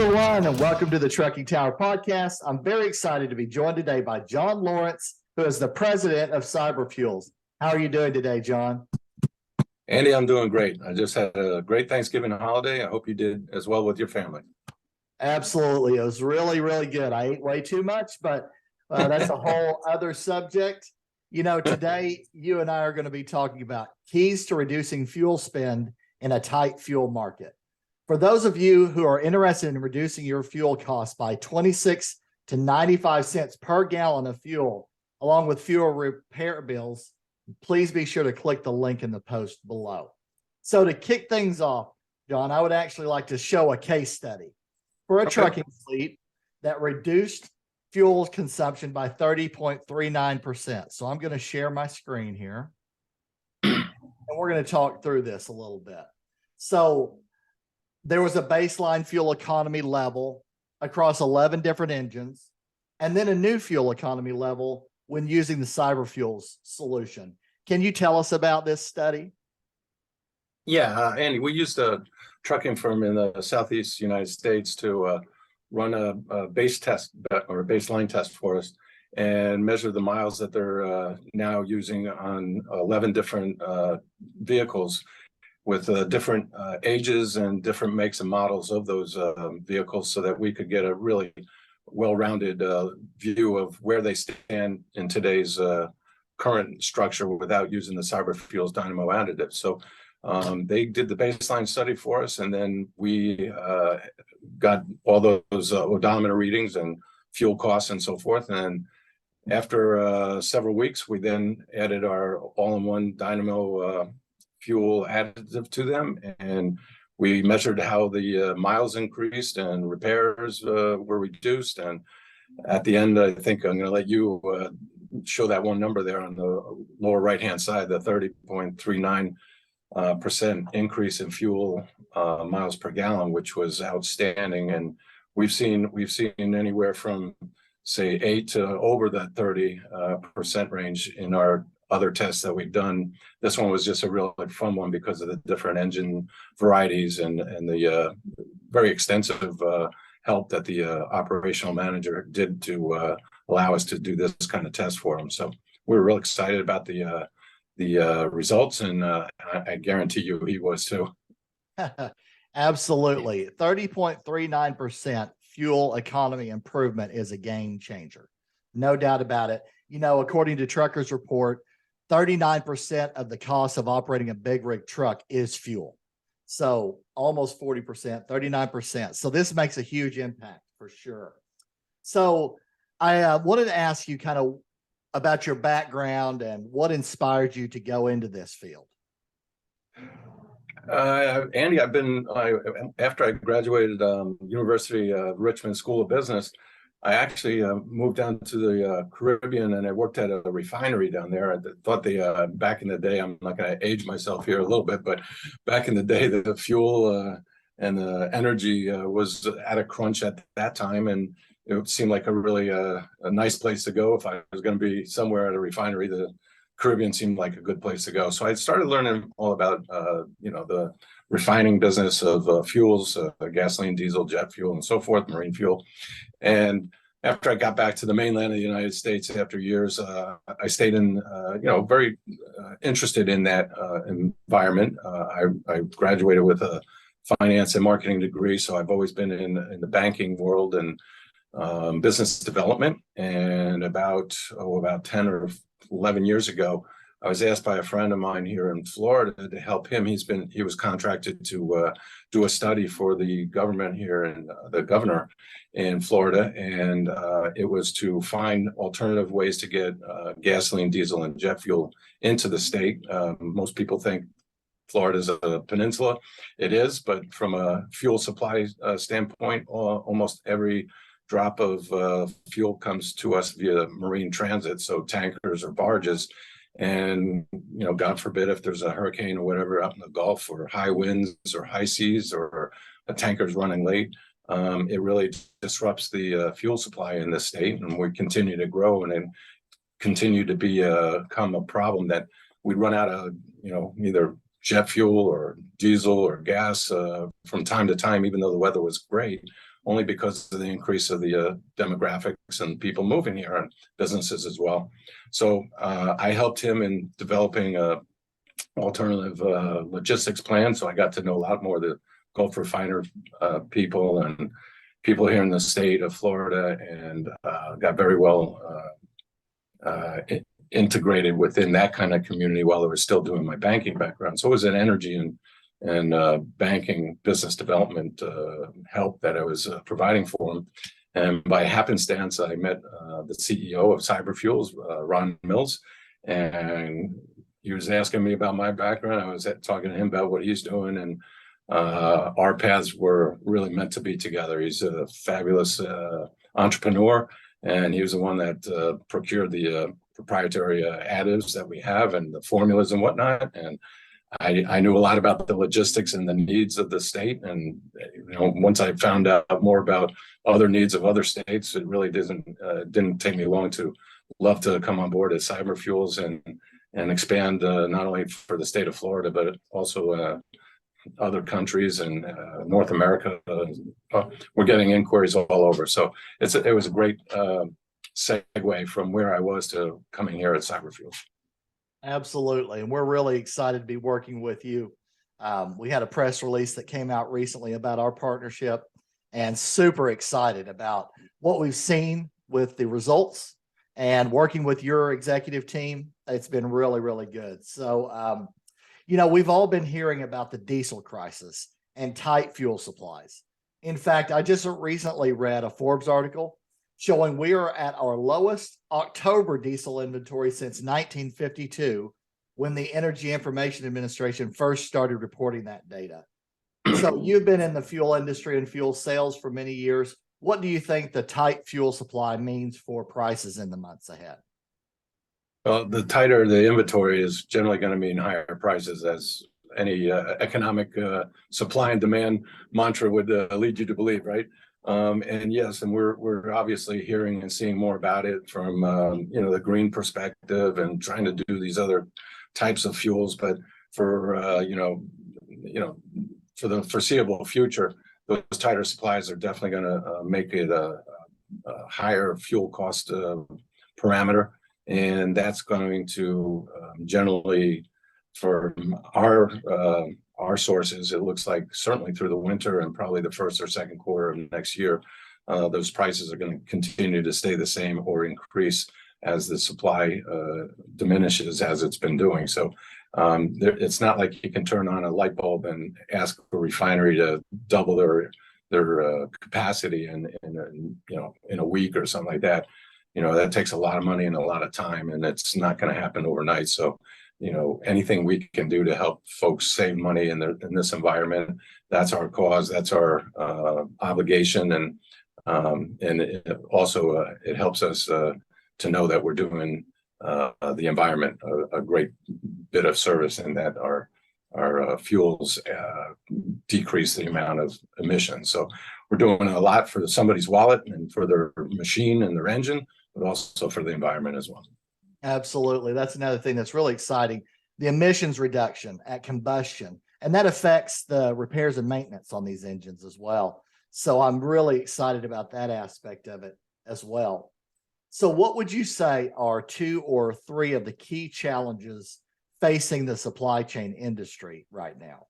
everyone, and welcome to the Trucking Tower podcast. I'm very excited to be joined today by John Lawrence, who is the president of CyberFuels. How are you doing today, John? Andy, I'm doing great. I just had a great Thanksgiving holiday. I hope you did as well with your family. Absolutely. It was really, really good. I ate way too much, but that's a whole other subject. You know, today you and I are going to be talking about keys to reducing fuel spend in a tight fuel market. For those of you who are interested in reducing your fuel costs by 26 to 95 cents per gallon of fuel, along with fuel repair bills, please be sure to click the link in the post below. So to kick things off, John, I would actually like to show a case study for a trucking fleet that reduced fuel consumption by 30.39%. So I'm going to share my screen here, and we're going to talk through this a little bit. So there was a baseline fuel economy level across 11 different engines, and then a new fuel economy level when using the CyberFuels solution. Can you tell us about this study? Yeah, Andy, we used a trucking firm in the Southeast United States to run a base test or a baseline test for us and measure the miles that they're now using on 11 different vehicles with different ages and different makes and models of those vehicles, so that we could get a really well-rounded view of where they stand in today's current structure without using the CyberFuels dynamo additive. So they did the baseline study for us, and then we got all those odometer readings and fuel costs and so forth. And after several weeks, we then added our all-in-one dynamo fuel additive to them, and we measured how the miles increased and repairs were reduced. And at the end, I think I'm going to let you show that one number there on the lower right-hand side, the 30.39% increase in fuel miles per gallon, which was outstanding. And we've seen anywhere from, say, 8 to over that 30% range in our other tests that we've done. This one was just a real fun one because of the different engine varieties and the very extensive help that the operational manager did to allow us to do this kind of test for them. So we were real excited about the results, and I guarantee you he was too. Absolutely. 30.39% fuel economy improvement is a game changer. No doubt about it. You know, according to Truckers Report, 39% of the cost of operating a big rig truck is fuel. So almost 40%, 39%. So this makes a huge impact for sure. So I wanted to ask you kind of about your background and what inspired you to go into this field. Andy, after I graduated University of Richmond School of Business, I actually moved down to the Caribbean, and I worked at a refinery down there. I thought back in the day, I'm not going to age myself here a little bit, but back in the day, the fuel and the energy was at a crunch at that time, and it seemed like a really a nice place to go. If I was going to be somewhere at a refinery, the Caribbean seemed like a good place to go. So I started learning all about the refining business of fuels, gasoline, diesel, jet fuel, and so forth, marine fuel. And after I got back to the mainland of the United States after years, I stayed in, very interested in that environment. I graduated with a finance and marketing degree, so I've always been in the banking world and business development. And about 10 or 11 years ago, I was asked by a friend of mine here in Florida to help him. He was contracted to do a study for the government here and the governor in Florida, and it was to find alternative ways to get gasoline, diesel, and jet fuel into the state. Most people think Florida is a peninsula. It is, but from a fuel supply standpoint, almost every drop of fuel comes to us via marine transit, so tankers or barges. And, God forbid if there's a hurricane or whatever out in the Gulf, or high winds or high seas, or a tanker's running late, it really disrupts the fuel supply in this state. And we continue to grow, and then continue to become a problem that we run out of, either jet fuel or diesel or gas from time to time, even though the weather was great. only because of the increase of the demographics and people moving here and businesses as well. So I helped him in developing a alternative logistics plan. So I got to know a lot more of the Gulf refiner people and people here in the state of Florida, and got very well integrated within that kind of community while I was still doing my banking background. So it was an energy and banking business development help that I was providing for him. And by happenstance, I met the CEO of CyberFuels, Ron Mills, and he was asking me about my background. I was talking to him about what he's doing, and our paths were really meant to be together. He's a fabulous entrepreneur, and he was the one that procured the proprietary additives that we have and the formulas and whatnot. And I knew a lot about the logistics and the needs of the state. And once I found out more about other needs of other states, it really didn't take me long to love to come on board at CyberFuels and expand not only for the state of Florida, but also other countries and North America. We're getting inquiries all over. So it was a great segue from where I was to coming here at CyberFuels. Absolutely. And we're really excited to be working with you. We had a press release that came out recently about our partnership, and super excited about what we've seen with the results and working with your executive team. It's been really, really good. So, we've all been hearing about the diesel crisis and tight fuel supplies. In fact, I just recently read a Forbes article showing we are at our lowest October diesel inventory since 1952, when the Energy Information Administration first started reporting that data. So you've been in the fuel industry and fuel sales for many years. What do you think the tight fuel supply means for prices in the months ahead? Well, the tighter the inventory is generally going to mean higher prices, as any economic supply and demand mantra would lead you to believe, right? And yes, and we're obviously hearing and seeing more about it from the green perspective and trying to do these other types of fuels. But for for the foreseeable future, those tighter supplies are definitely going to make it a higher fuel cost parameter, and that's going to generally, for our sources, it looks like certainly through the winter and probably the first or second quarter of next year, those prices are going to continue to stay the same or increase as the supply diminishes, as it's been doing. So it's not like you can turn on a light bulb and ask a refinery to double their capacity in a week or something like that. That takes a lot of money and a lot of time, and it's not going to happen overnight. So anything we can do to help folks save money in this environment, that's our cause, that's our obligation. And it also it helps us to know that we're doing the environment a great bit of service, and that our fuels decrease the amount of emissions. So we're doing a lot for somebody's wallet and for their machine and their engine, but also for the environment as well. Absolutely. That's another thing that's really exciting. The emissions reduction at combustion, and that affects the repairs and maintenance on these engines as well. So I'm really excited about that aspect of it as well. So what would you say are 2 or 3 of the key challenges facing the supply chain industry right now?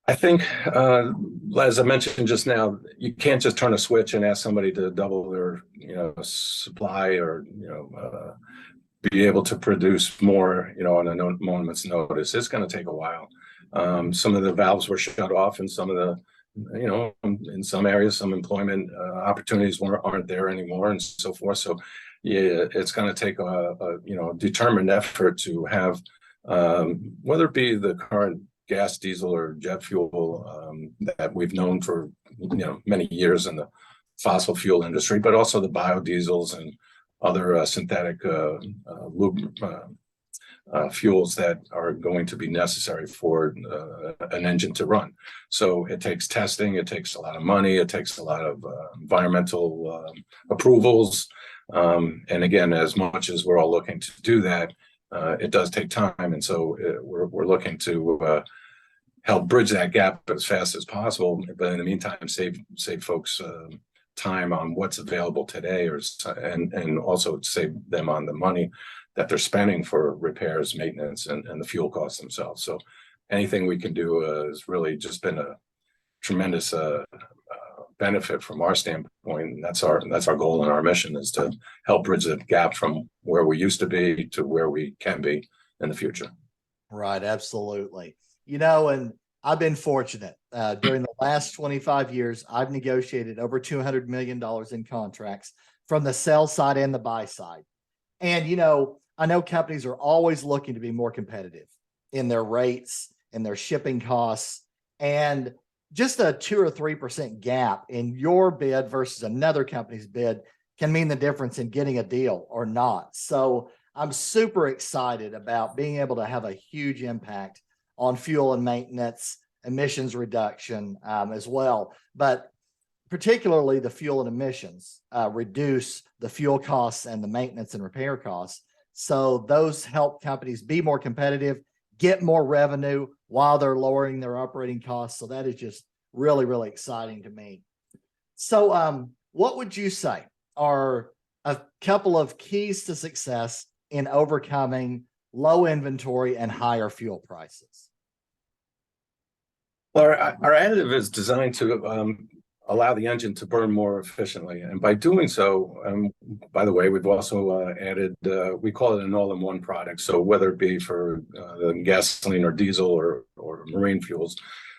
I think, as I mentioned just now, you can't just turn a switch and ask somebody to double their, supply or, be able to produce more, on a moment's notice. It's going to take a while. Some of the valves were shut off, and some of the, in some areas, some employment opportunities aren't there anymore, and so forth. So, yeah, it's going to take a determined effort to have, whether it be the current gas, diesel, or jet fuel that we've known for many years in the fossil fuel industry, but also the biodiesels and other synthetic fuels that are going to be necessary for an engine to run. So it takes testing, it takes a lot of money, it takes a lot of environmental approvals, and again, as much as we're all looking to do that, it does take time. And so we're looking to help bridge that gap as fast as possible, but in the meantime, save folks time on what's available today, and also save them on the money that they're spending for repairs, maintenance, and the fuel costs themselves. So anything we can do has really just been a tremendous benefit from our standpoint. And that's our goal and our mission, is to help bridge the gap from where we used to be to where we can be in the future. Right, absolutely. And I've been fortunate. During the last 25 years, I've negotiated over $200 million in contracts from the sell side and the buy side. And, I know companies are always looking to be more competitive in their rates and their shipping costs. And just a 2 or 3% gap in your bid versus another company's bid can mean the difference in getting a deal or not. So I'm super excited about being able to have a huge impact on fuel and maintenance, emissions reduction as well. But particularly the fuel and emissions reduce the fuel costs and the maintenance and repair costs. So those help companies be more competitive, get more revenue while they're lowering their operating costs. So that is just really, really exciting to me. So what would you say are a couple of keys to success in overcoming low inventory and higher fuel prices? Well, our additive is designed to allow the engine to burn more efficiently. And by doing so, by the way, we've also added, we call it an all-in-one product. So whether it be for gasoline or diesel or marine fuels,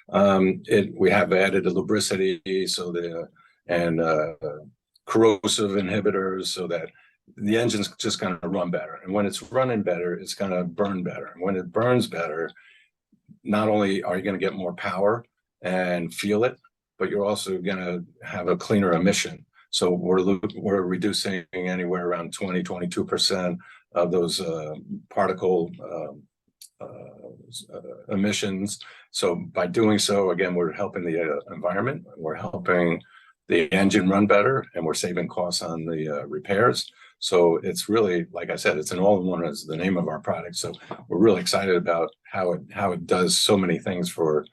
we have added a lubricity and corrosive inhibitors so that the engine's just going to run better. And when it's running better, it's going to burn better. And when it burns better, not only are you going to get more power and feel it, but you're also going to have a cleaner emission. So we're reducing anywhere around 22% of those particle emissions. So by doing so, again, we're helping the environment, we're helping the engine run better, and we're saving costs on the repairs. So it's really, like I said, it's an all-in-one as the name of our product. So we're really excited about how it does so many things for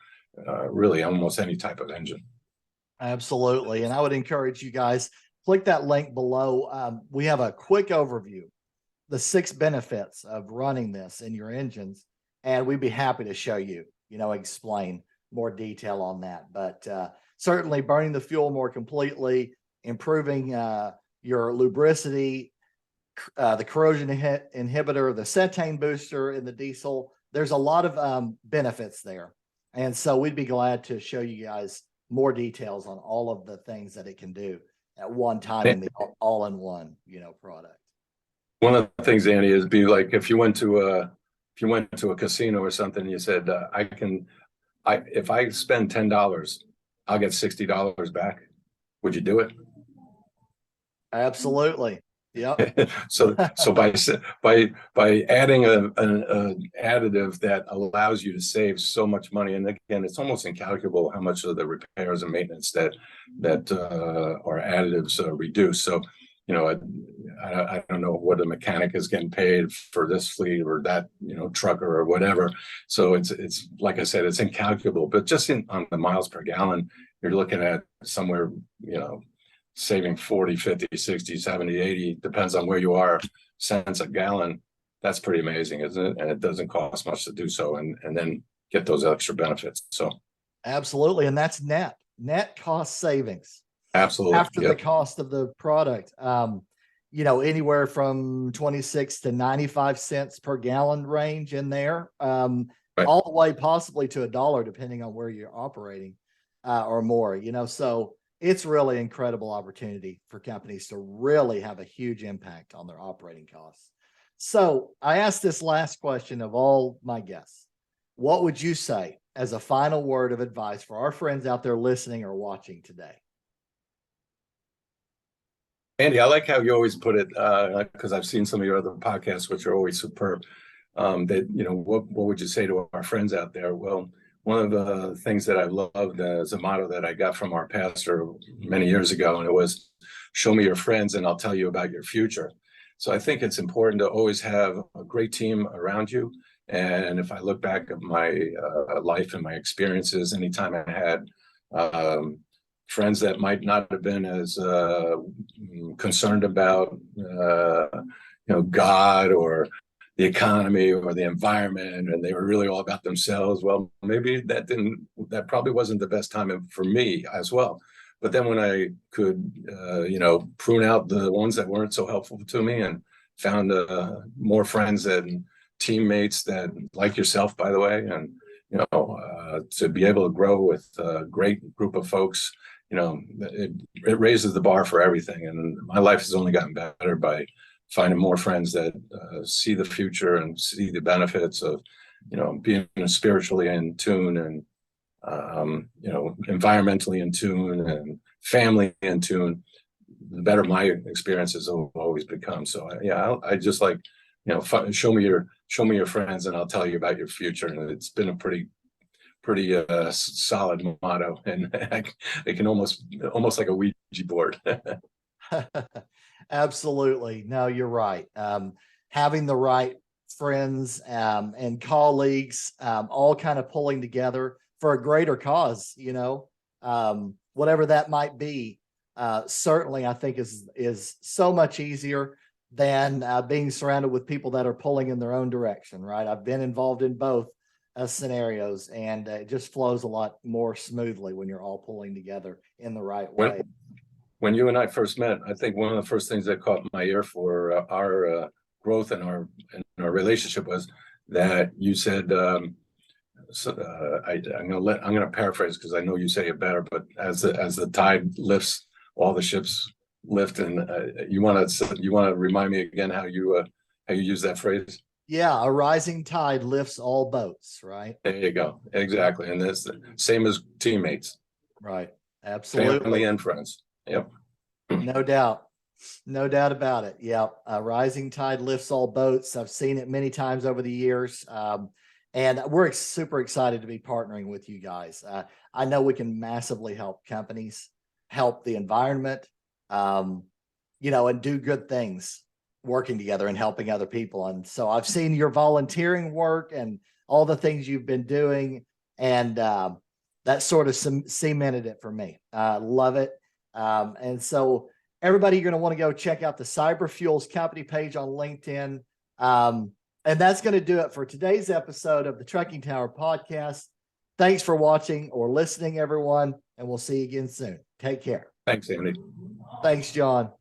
really almost any type of engine. Absolutely. And I would encourage you guys, click that link below. We have a quick overview, the 6 benefits of running this in your engines, and we'd be happy to show you, explain more detail on that. But certainly burning the fuel more completely, improving your lubricity, the corrosion inhibitor, the cetane booster in the diesel. There's a lot of benefits there. And so we'd be glad to show you guys more details on all of the things that it can do at one time in the all-in-one, product. One of the things, Andy, is be like if you went to a casino or something, and you said, if I spend $10, I'll get $60 back. Would you do it? Absolutely. Yeah. So by adding an additive that allows you to save so much money, and again, it's almost incalculable how much of the repairs and maintenance that our additives reduce. So, I don't know what a mechanic is getting paid for this fleet or that, trucker or whatever. So it's like I said, it's incalculable. But just on the miles per gallon, you're looking at somewhere, saving 40, 50, 60, 70, 80, depends on where you are, cents a gallon. That's pretty amazing, isn't it? And it doesn't cost much to do so, and then get those extra benefits. So absolutely. And that's net cost savings. Absolutely. After the cost of the product, anywhere from 26 to 95 cents per gallon range in there, right, all the way possibly to $1, depending on where you're operating, or more, so it's really incredible opportunity for companies to really have a huge impact on their operating costs. So I asked this last question of all my guests. What would you say as a final word of advice for our friends out there listening or watching today? Andy, I like how you always put it, because I've seen some of your other podcasts, which are always superb. What would you say to our friends out there? Well, one of the things that I loved is a motto that I got from our pastor many years ago, and it was, show me your friends and I'll tell you about your future. So I think it's important to always have a great team around you And if I look back at my life and my experiences, anytime I had friends that might not have been as concerned about God or the economy or the environment, and they were really all about themselves, well, maybe that probably wasn't the best time for me as well. But then when I could prune out the ones that weren't so helpful to me and found more friends and teammates that, like yourself, by the way, and to be able to grow with a great group of folks, it raises the bar for everything. And my life has only gotten better by finding more friends that see the future and see the benefits of being spiritually in tune and environmentally in tune and family in tune. The better my experiences have always become. So I just like show me your friends and I'll tell you about your future. And it's been a pretty solid motto, and it can almost like a Ouija board. Absolutely. No, you're right. Having the right friends and colleagues all kind of pulling together for a greater cause, whatever that might be, certainly I think is so much easier than being surrounded with people that are pulling in their own direction, right? I've been involved in both scenarios, and it just flows a lot more smoothly when you're all pulling together in the right way. When you and I first met, I think one of the first things that caught my ear for our growth and our relationship was that you said, I'm going to paraphrase because I know you say it better, but as the tide lifts, all the ships lift, and you want to remind me again how you use that phrase? Yeah, a rising tide lifts all boats, right? There you go. Exactly. And it's the same as teammates. Right. Absolutely. Family and friends. Yep. No doubt. No doubt about it. Yeah. A rising tide lifts all boats. I've seen it many times over the years. And we're super excited to be partnering with you guys. I know we can massively help companies, help the environment, and do good things working together and helping other people. And so I've seen your volunteering work and all the things you've been doing, and that sort of cemented it for me. Love it. And so everybody, you're going to want to go check out the CyberFuels company page on LinkedIn. And that's going to do it for today's episode of the Trucking Tower podcast. Thanks for watching or listening, everyone, and we'll see you again soon. Take care. Thanks, Andy. Thanks, John.